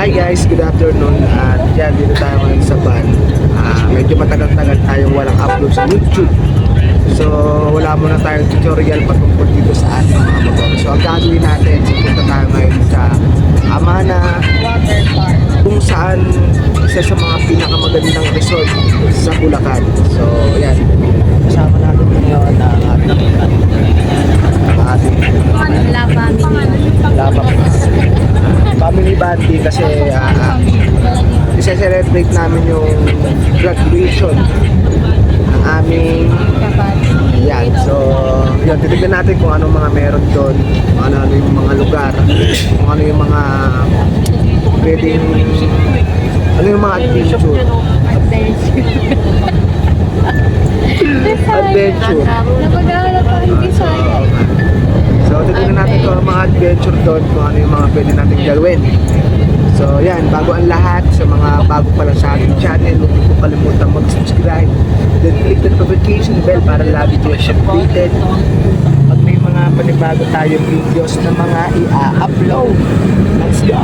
Hi guys, good afternoon. At yan, dito tayo ngayon sa van. Medyo matagal-tagal tayong walang upload sa YouTube. So wala muna tayong tutorial patungkol dito sa ating mga motor. So ang gagawin natin, punta tayo ngayon sa Amana, kung saan isa sa mga pinakamagandang resort sa Bulacan. So yan, kasama natin ngayon ang ating family bonding kasi isa-celebrate namin yung graduation ng aming yan. So yun, titignan natin kung anong mga meron doon, kung ano yung mga lugar, kung ano yung mga pwedeng, ano yung mga adventure. Napag-aalap pa rin Bisaya. So titignan natin kung ano mga adventure doon, kung ano yung mga pwede natin gawin. So yan, bago ang lahat, sa mga bago pa lang sa ating channel, huwag niyo po kalimutan mag-subscribe, then click the notification bell para lagi kayo updated pag may mga panibago tayong videos na mga i-upload. Let's go!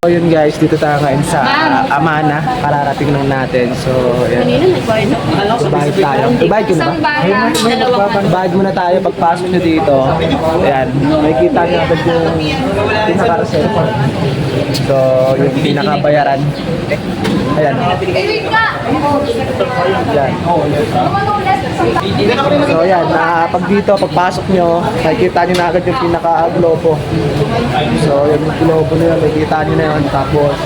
So yun guys, dito tayo ngayon sa Amana, kararating lang natin. So yan, bayad tayo. Bayad ko na ba? Bayad muna tayo pagpasok nyo dito. Ayan, makikita nyo agad yung pinaka-reserve. So yung pinaka-bayaran. Ayan. Ayan. So yan, pag dito, pagpasok nyo, makikita nyo na agad yung pinaka-globo. So yung globo na yun, makikita nyo na yun. Tapos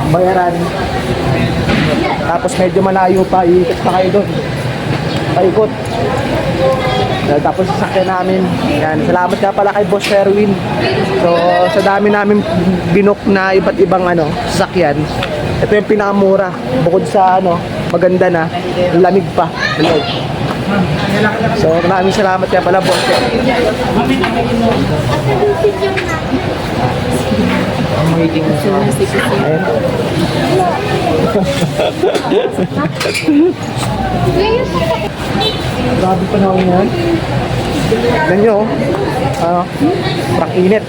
bayaran. Tapos medyo malayo pa, iikot pa kayo doon. Paikot. Tapos sasakyan namin. Yan, salamat nga pala kay Boss Sherwin. So sa dami namin binook na iba't ibang sasakyan, ito yung pinakamura. Bukod sa maganda na, lamig pa. Hello. So maraming salamat kaya pala Boss. I'm waiting. Ayun. Grabe pa na ako yan. Tignan nyo, parang init.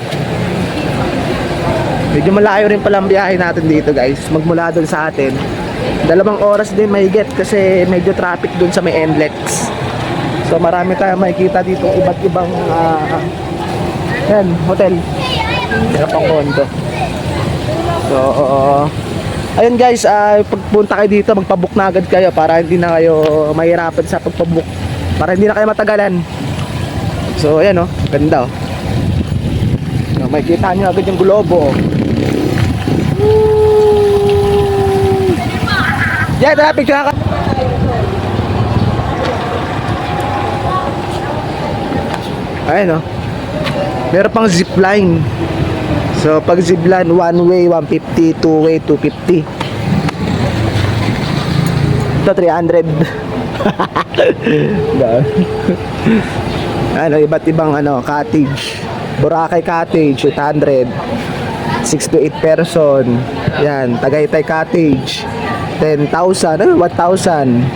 Medyo malayo rin pala ang biyahe natin dito guys. Magmula doon sa atin 2 oras din mahigit kasi medyo traffic doon sa may NLEX. So marami tayong makikita dito iba't ibang yan, hotel. Meron pang condo. So ayun guys, pagpunta kayo dito, magpabook na agad kayo para hindi na kayo mahirapan sa pagpabook, para hindi na kayo matagalan. So ayan ganda so, makikita nyo agad yung globo. Yeah, traffic ka. Ayun meron pang zipline. So pag zipline, one way 150, two way 250. Ito 300. Iba't ibang cottage. Boracay Cottage 800. 6 to 8 person. Yan, Tagaytay Cottage 10,000, 1,000.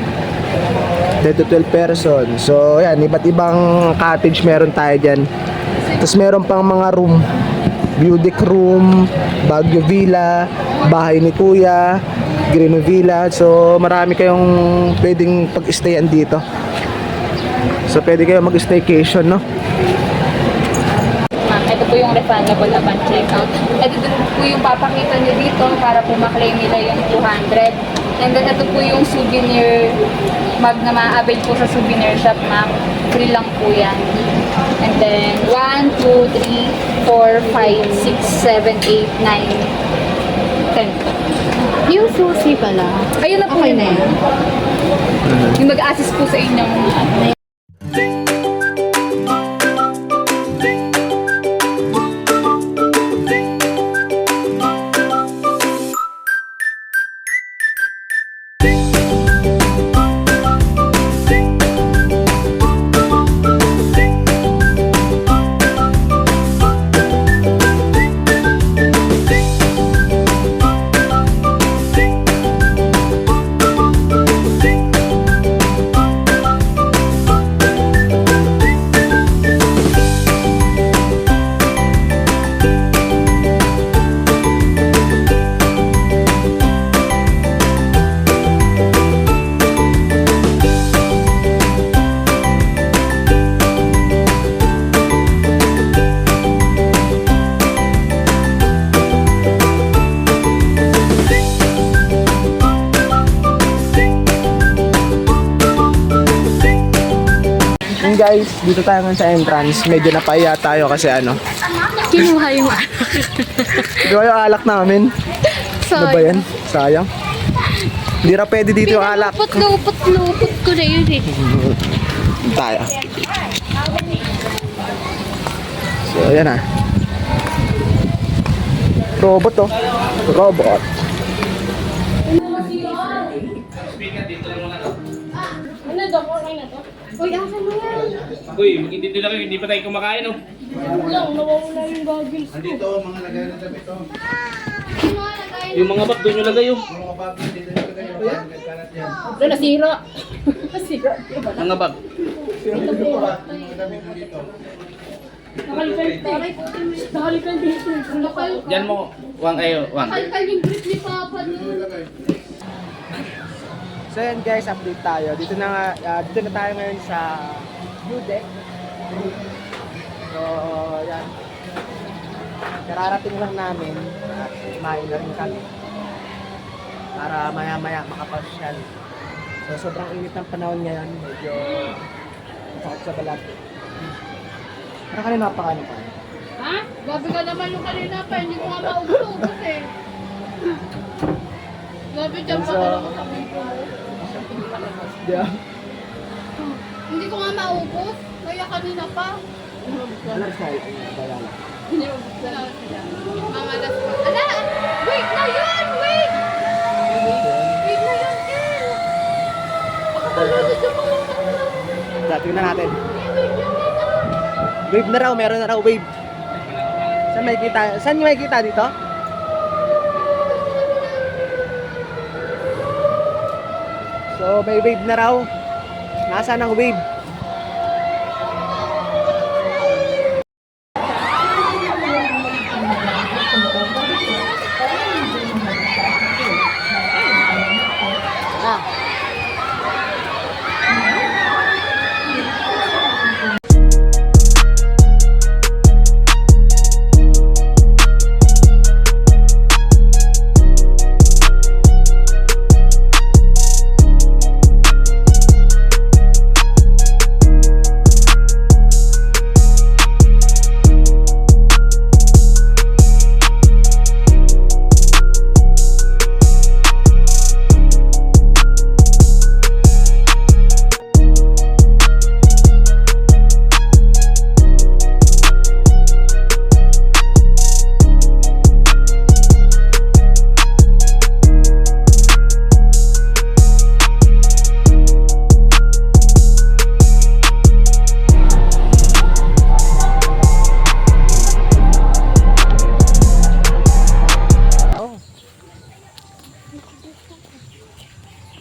10 to 12 person. So yan, iba't ibang cottage meron tayo dyan. Tapos meron pang mga room, Budic Room, Baguio Villa, Bahay ni Kuya, Green Villa. So marami kayong pwedeng pag-stayan dito. So pwede kayong mag-staycation, no? ito po yung refundable upon checkout. Ito din po yung papakita nyo dito para po maklaim nila yung 200. And then ito po yung souvenir mug na ma-avail po sa souvenir shop, ma'am. Free lang po yan. And then 1, 2, 3, 4, 5, 6, 7, 8, 9, 10. Yung susi pala. Ayun na po Okay yun. na yan. Yung mag-assist po sa inyong Yun guys, dito tayo ngayon sa entrance. Medyo napahiya tayo kasi ano. Kinuha yung Di ba yung alak namin? Ano ba yan? Sayang. Hindi na pwede dito yung alak. Lupot ko na yun eh. Tayo. So, yan ah. Robot oh. Robot. Uy, akin mo yan. Uy, magintindi lang kayo, hindi pa tayo kumakain, oh. Nawawala yung goggles ko. Yung mga bag, doon nyo lagay, oh. Doon, nasira. Mga bag. Nakalikan dito. Diyan mo, wang ayo, wang. Nakalikan yung grip ni Papa nun. So yan guys, update tayo. Dito na tayo ngayon sa view deck. So yan. Kararating lang namin at kumain na rin kami. Para maya-maya makapasyal. So sobrang init ng panahon ngayon. Medyo masakit sa balat. Parang kanina napakano pa. Ha? Gabi ka naman yung kanina pa. Hindi ko nga maubos eh. Gabi dyan pa talaga sa mga. Yeah. Hindi ko nga maubos. Kaya kanina pa. Alas na yun. Bayala. Mamalas pa. Ala! Wait na yun! Wait! Wait na yun, Ken! Baka malulod yung mga Tingnan na natin. Wave na raw, meron na raw wave. Saan may kita? Saan may kita dito? So may wave na raw. Nasaan ang wave?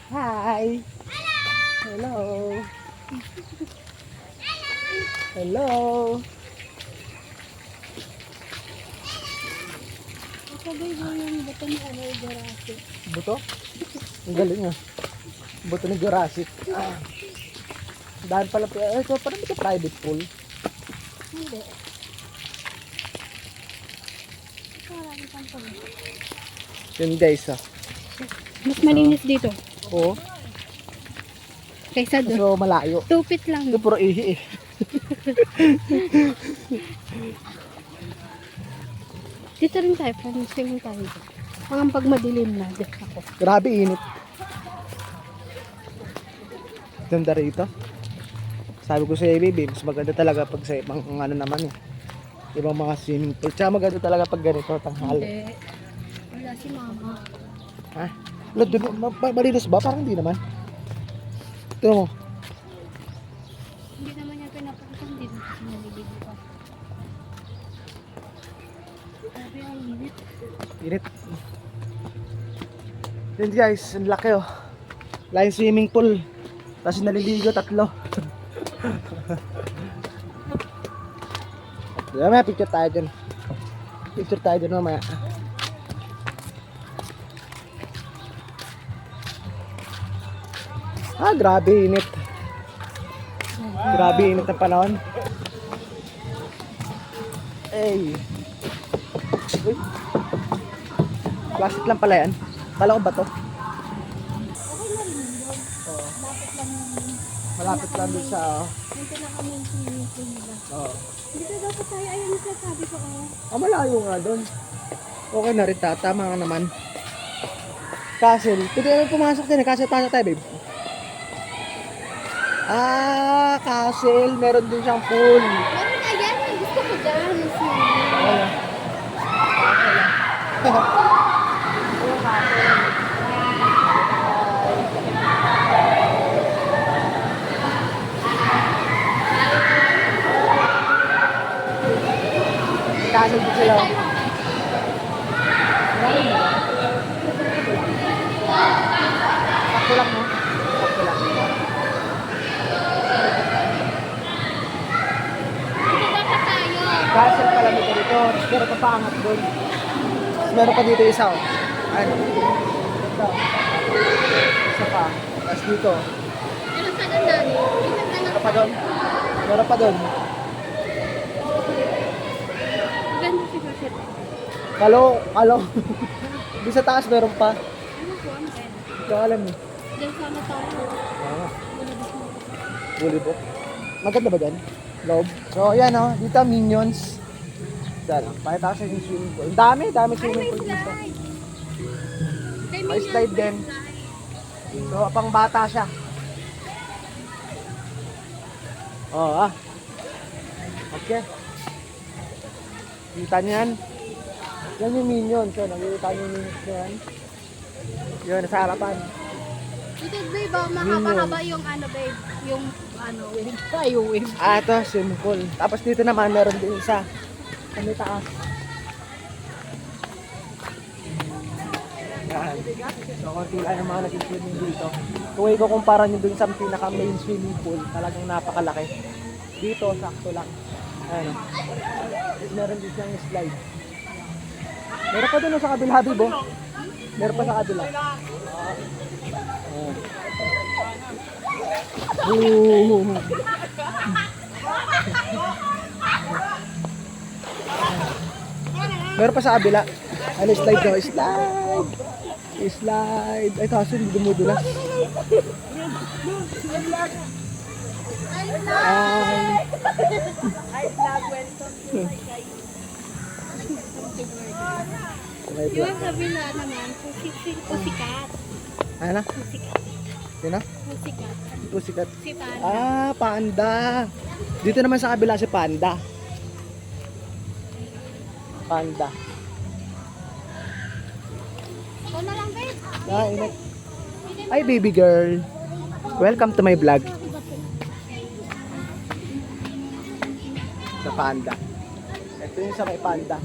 Hi. Hello. Hello. Sabay mo yung bato ni ano, Jurassic. Buto? Ang galing ah. Buto ni Jurassic. Dahil pala, ito parang ito private pool. Hindi. Marami pang pala. Yun guys, ah. Mas malinis dito. Oo. Kaysa doon. So, malayo. 2 feet lang. Ito puro ihi eh. Dito rin tayo. Swimming tayo. Hanggang pag madilim na. Dito ako. Grabe init. Ganda rito. Sabi ko sa baby, mas maganda talaga pag sa ibang ano naman eh. Ibang mga swimming pool. Tsaka maganda talaga pag ganito, tanghali. Hindi. Wala si mama. Ha? Wala, dun, malinis ba? Parang hindi naman. Ito mo. Hindi naman niya pinapakitan din. Kasi naliligo pa. Sabi ang init. Init. Yun guys, ang laki oh. Line swimming pool. Tapos naliligo 3. Mamaya picture tayo dyan. Picture tayo dyan mamaya. Ah, grabe init. Grabe init ng panahon. Ay. Uy. Plastic lang pala yan. Kala ko ba to? Oo. Malapit lang din sa Dito na kami yung swimming pool nila. Oo. Dito dapat tayo. Ayun yung sabi ko. Oh. Malayo nga doon. Okay na rin, tama nga naman. Castle. Pwede naman pumasok din eh. Castle, pasok tayo, babe. Ah, castle. Meron din siyang pool. Meron na yan. Gusto ko dyan. Yung swimming. Wala. Castle din sila. Sakto lang, no? Sakto lang. Dito dapat tayo. Castle pala dito dito. Tapos meron pa paangat doon. Tapos meron pa dito isa. Oh. Ano? Ito. Isa pa. Tapos dito. Meron pa doon dali. Meron pa doon. Meron pa doon. Ganda si Rochelle. Kalo. Doon sa taas meron pa. Ano po ang ganda? Hindi ko alam eh. Diyan sana tayo. Ah, Wala gusto mo. volleyball. Maganda ba dyan? Loob. So, ayan oh. Dito Minions. Diyan. Pakita ko sa yung swimming pool. Ang dami swimming pool dito. May slide din. So, pang bata siya. Oh, ah. Okay. Kita niyo yan? Yan yung Minions. So, nakikita niyo yung Minions na yan. Yun, nasa harapan. Ito babe, oh, mahaba-haba yung ano babe. Yung ano, wave. Ay, yung wave. Ah, ito, swimming pool. Tapos dito naman, meron din isa. Sa may taas. Yan. So, konti lang yung mga nag-swimming dito. Kung ikukumpara nyo dun sa pinaka-main swimming pool, talagang napakalaki. Dito, sakto lang. Ayan. Tapos meron din siyang slide. Meron pa dun sa kabila, Bibo. Meron pa sa kabila. Ayan. Meron pa sa kabila. Ano, slide daw, slide. Slide. Ay, kaso hindi dumudulas. Ay. May vlog. Yung kabila naman, pusikat. Ano? Pusikat. Sino? Pusikat. Pusikat. Si Tana. Ah, panda. Dito naman sa kabila si panda. Panda. Ito na lang babe. Ah, init. Ay, baby girl. Welcome to my vlog. Sa panda. Ito yung sa may panda.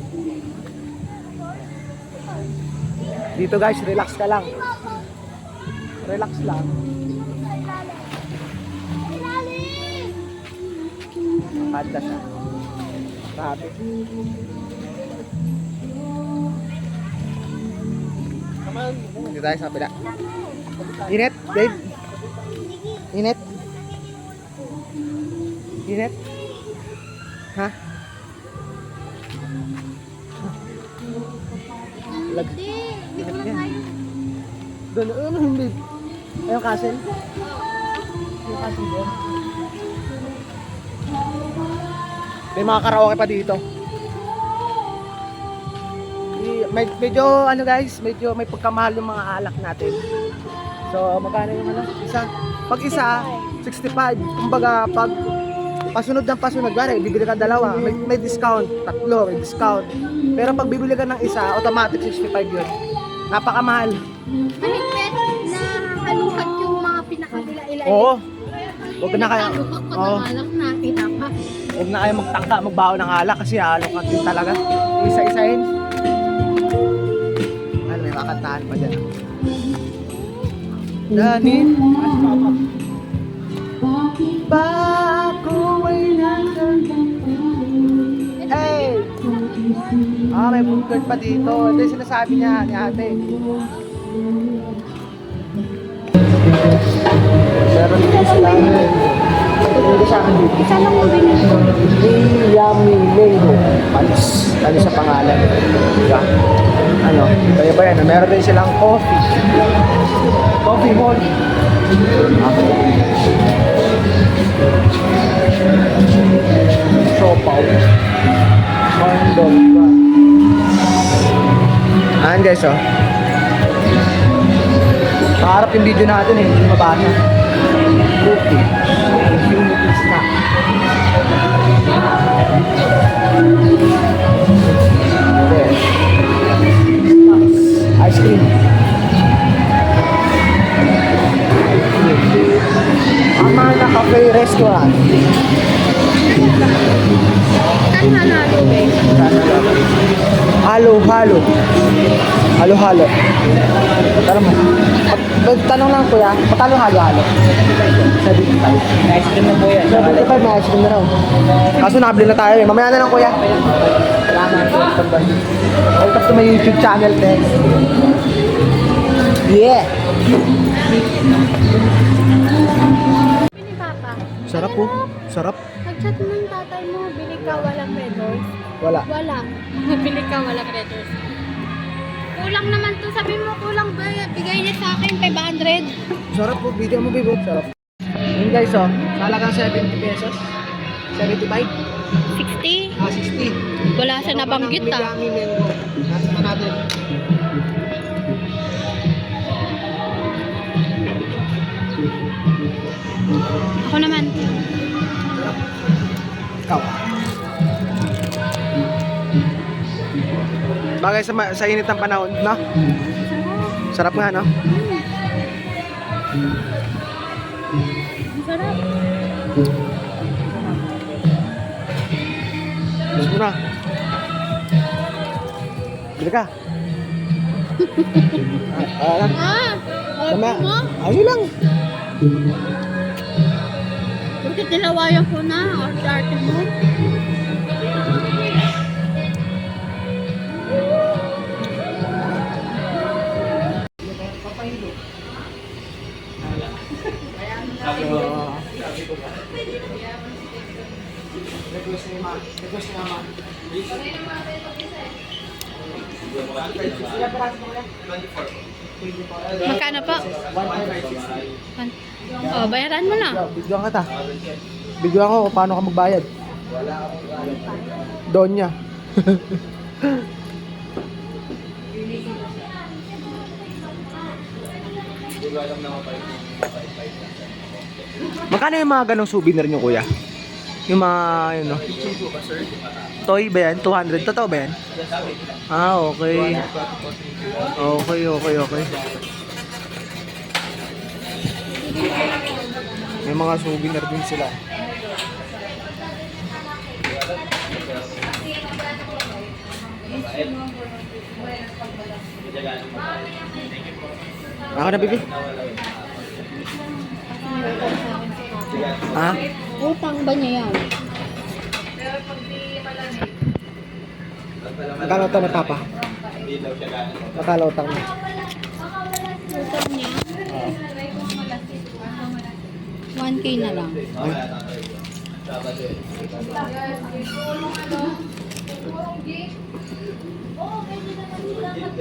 Dito guys, relax ka lang. Relax lang. Panda siya. Grabe. Dito tayo sa kapila. Init, babe. Init. Init. Ha? Doon, ano hindi? Ayun, castle? Yung castle doon. May mga karaoke pa dito. Medyo, ano guys, medyo may pagkamahal yung mga alak natin. So, magkano yung ano? Isa? Pag isa, 65. Kumbaga, pag pasunod ng pasunod, gari, bibili ka dalawa, may discount. Tatlo, may discount. Pero pag bibili ka ng isa, automatic 65 yun. Napakamahal. Maligpit na halungkat yung mga pinakabila-ila. Oo. Huwag na kayo. Halungkat ko Oo. ng alak na pinapa. Huwag na kayo magtangka, magbaho ng alak kasi halongkat din talaga. Isa-isahin. Ano, may makantahan pa dyan. Danin. Bako ay nasan. Hey! May food court pa dito. Ito yung sinasabi niya ni ate. Meron dito sila. Hindi sa akin dito. Isa lang mo binili ko. Yummy Mango. Palis. Ano sa pangalan? Diba? Ano? Kaya ba yan? Meron din silang coffee. Coffee hall. Sopaw. Mandog. Ayan guys, oh. Paharap yung video natin eh. Hindi mabasa. Cookie. Infinity snack. Okay. Ice cream. Amana Cafe Restaurant. Saan halalo eh? Halo, halo. Halo, halo. Tanong mo. Tanong lang kuya, patalo halo, halo. 75. Ice cream na po yan. 75 may ice cream na raw. Kaso nakabili na tayo eh. Mamaya na lang kuya. Salamat. Welcome to my YouTube channel, guys. Yeah. Bili papa. Sarap po. Sarap. Nag-chat mo yung tatay mo, bili ka walang red horse. Wala. Wala. Bili ka walang red horse. Kulang naman to. Sabi mo kulang ba? Bigay niya sa akin 500. Sarap po. Video mo, Bibo. Sarap. Yun guys, oh. Sa halagang 70 pesos. 75. 60. 60. Wala sa nabanggit ah. Yummy Mango. Nasa na natin. Ako naman. Ikaw. Bagay sa init ng panahon, no? Sarap nga, no? Sarap. Gusto mo na. Bili ka. Lang. Order mo? Ayun lang. Bakit nilawayan ko na? Order mo? Request ni Ma. Request ni Mama. Magkano po? Oh, bayaran mo na. Bigyan kita. Bigyan ko kung paano ka magbayad. Donya. Magkano yung mga ganong souvenir nyo, kuya? Yung mga, yun, no? Toy ba yan? 200? Totoo ba yan? Ah, okay. Okay. May mga souvenir din sila. Ako na, baby. Ah? Utang ba niya yan? Magkano ito na papa? Magkano utang mo? Utang niya? 1K na lang. Ay.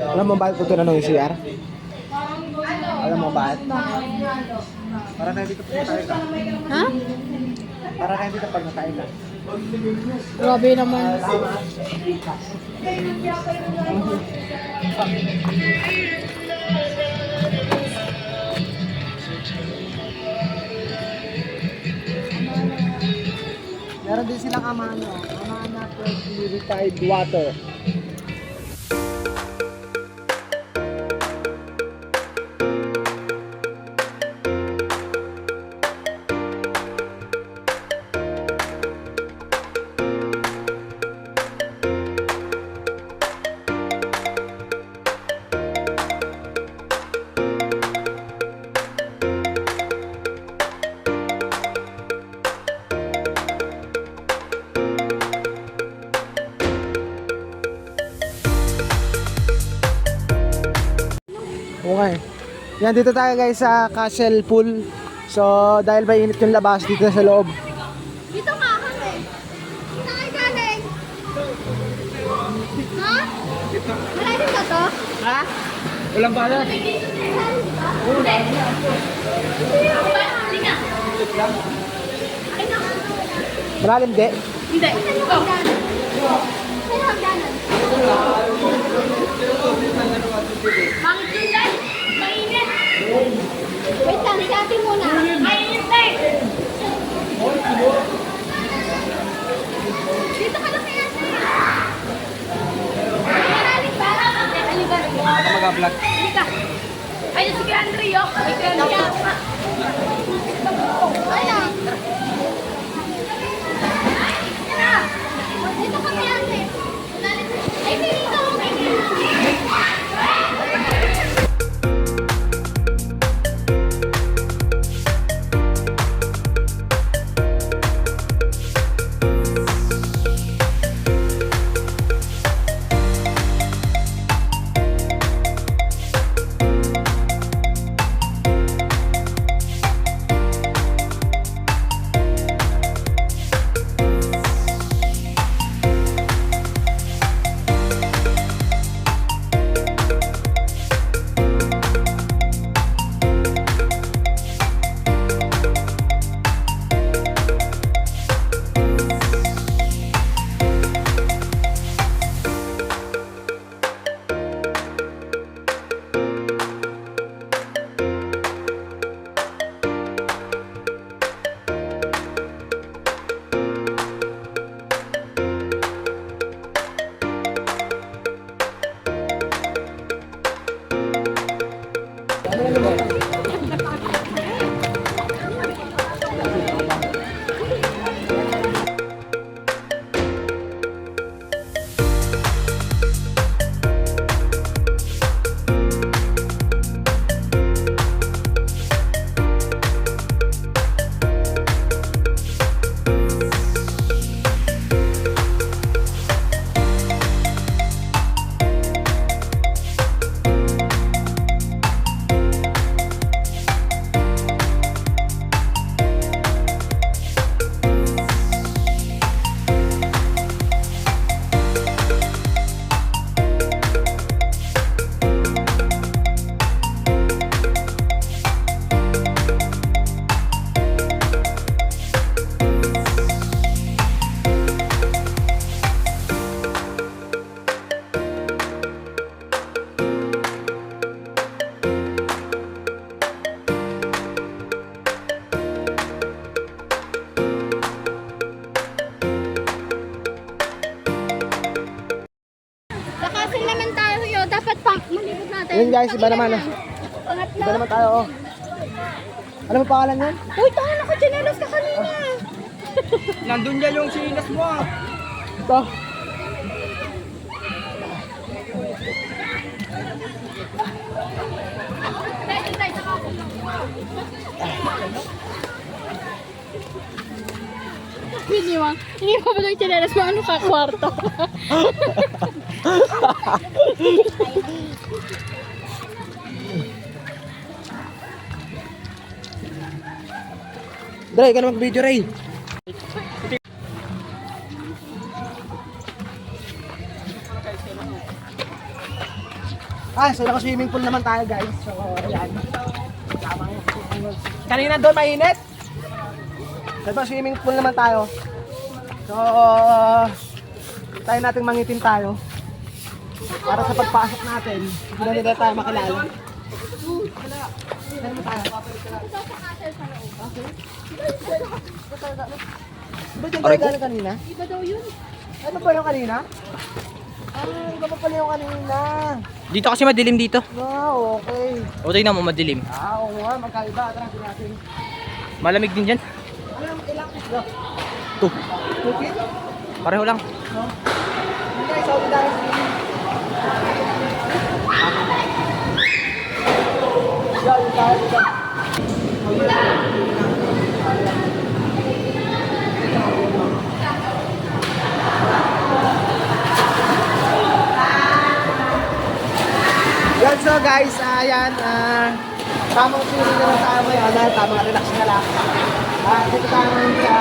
Alam mo bakit ko tinanong yung CR? Alam mo ba? Para tayo dito pag natay ka. Ha? Para tayo dito pag natay ka. Grabe naman. Meron din silang amano. Amana purified water. Okay. Yan, dito tayo guys sa Castle Pool. So, dahil ba init yung labas dito sa loob. Dito ka kami. Saan kayo galing? Ha? Malalim ka to? Ha? Walang bala. Malalim di? Hindi. Saan hagdanan? Bakit yun guys? Mainit! Wait lang, si ate muna. Mainit na eh! Dito ka na kaya ate. Malalim ba? Halika. Mag-vlog. Halika. Ayun si Grandry, oh. Ay, Grandry. Ayan. Dito ka kaya ate. Ay, dito. Lakasin naman tayo yun. Dapat malibot natin. Ayun guys, iba naman. Pangatlo. Iba naman tayo. Oh. Ano mo pangalan yan? Uy, tayo naka-chinelas ka kanina. Nandun dyan yung sinas mo ah. Ito. Hindi mo ba ng chinelas mo? Ano ka, kwarto? Dre, ka na mag-video, Ray. So naka-swimming pool naman tayo guys. So, ayan. Kanina doon mainit. Diba swimming pool naman tayo. So, tayo nating mangitim tayo. Para sa pagpasok natin, hindi na nila tayo makilala. Saan mo tayo? Diba dyan tayo galing kanina? Iba daw yun. Ano ba yung kanina? Iba pa pala yung kanina. Dito kasi madilim dito. Okay. O tingnan mo madilim. Oo nga, magkaiba. Tara, natin. Malamig din dyan. Ano yung ilang isla? 2. Okay? Pareho lang. No? Hindi, sabi tayo. Yan, tayo. Yan, so guys, ayan, tamang feeling na lang tayo ngayon, tamang relax na lang. Dito tayo ngayon sa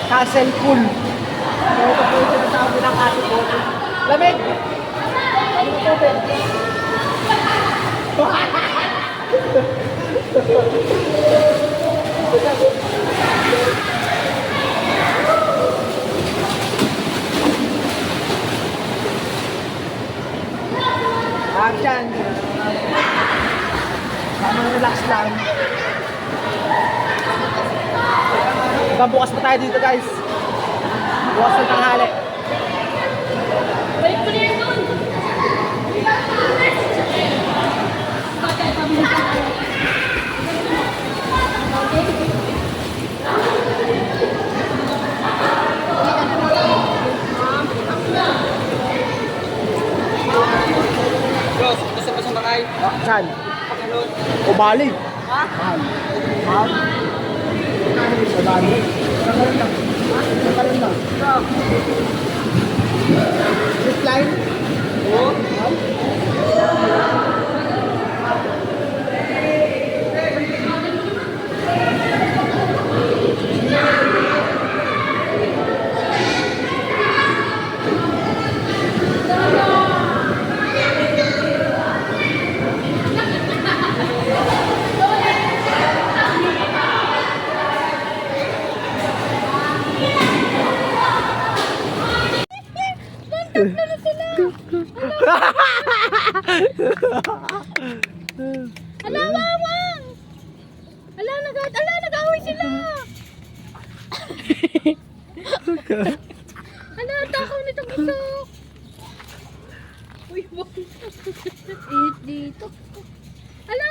Castle Pool. So, ito po yung tinatawag ng Castle Pool. Lamig! Ano na tubig? Dyan. Tamang relax lang. Bukas pa tayo dito guys. Bukas na tanghali. Balik ko na yun doon. Saan? O Bali? Ha? Mahal. Sa Bali? Sa Bali? Zip line? Oo. Ala, wawang! Ala, nag-away sila! Ala, takaw nitong ito! Uy, wag! Init dito. Ala,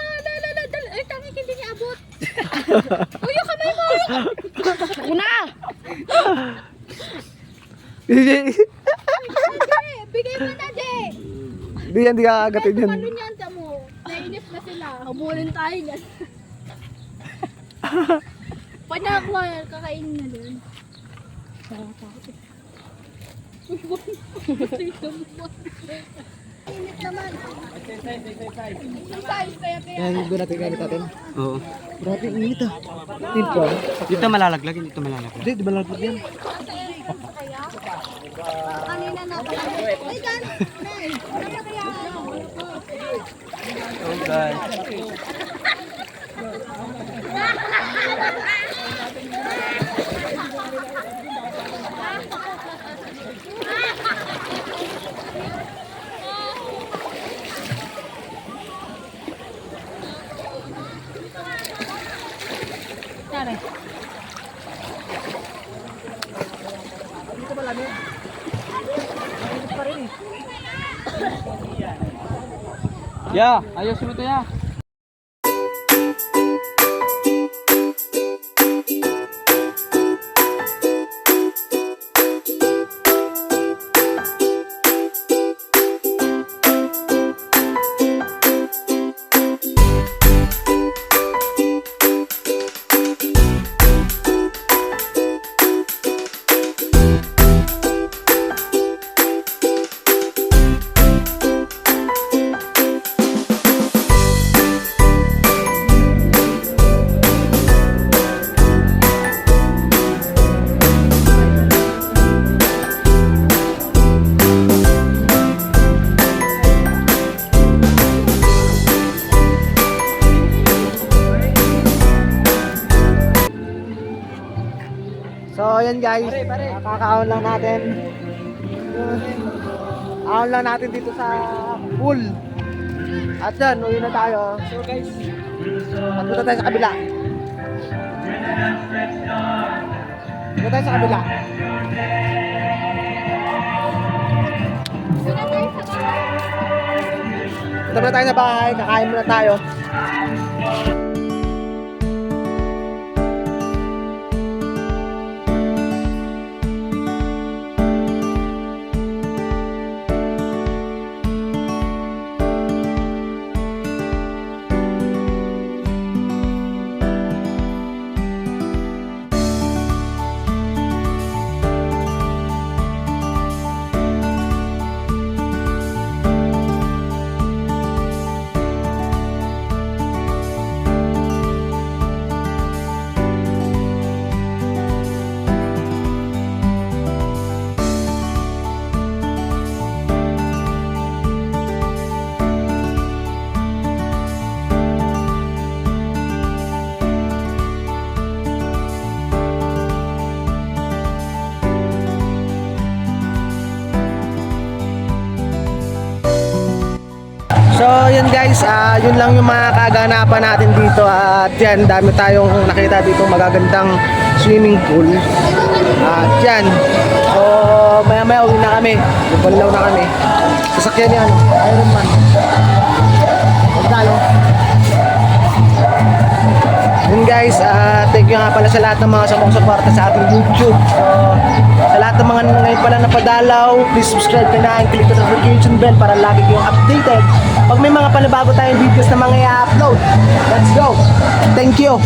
ay, tangik, hindi niya abot. Uy, yung kamay mo! Una! Bigay mo na, De! Hindi kakagatin yan. Ano niyan, tamo? Nainip na sila. Habulin tayo niyan. Panaklo yan, kakainin na din. Init naman. Exercise, kaya. Yan, doon natin gamit natin. Oo. Grabe, ang init ah. Tinto ah. Dito malalaglag, dito malalaglag. Hindi, di ba lang yan? Kanina na pala. Ay, Dan! Nay! Ano pa kaya? Oh guys. Tara. Dito malamig. Mainit pa rin eh. Ya, ayos mo to ya. yan guys, kakaon lang natin. Kaon lang natin dito sa pool. At yan, uwi na tayo. So guys, Punta tayo sa kabila. Punta tayo sa kabila. Punta na tayo sa bahay, kakain muna tayo. So yun guys, yun lang yung mga kaganapan natin dito at yan, dami tayong nakita dito magagandang swimming pool. At yan, so maya maya uwi na kami, bubalaw na kami. Sasakyan niya Iron Man. Magkano? Yun guys, thank you nga pala sa lahat ng mga sumusuporta sa ating YouTube. So, sa lahat ng mga ngayon pala napadalaw, please subscribe ka na and click the notification bell para lagi kayong updated pag may mga panibago tayong videos na mga i-upload. Let's go! Thank you!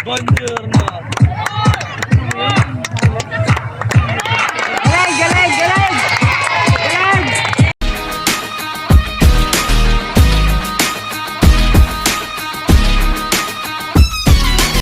Buongiorno.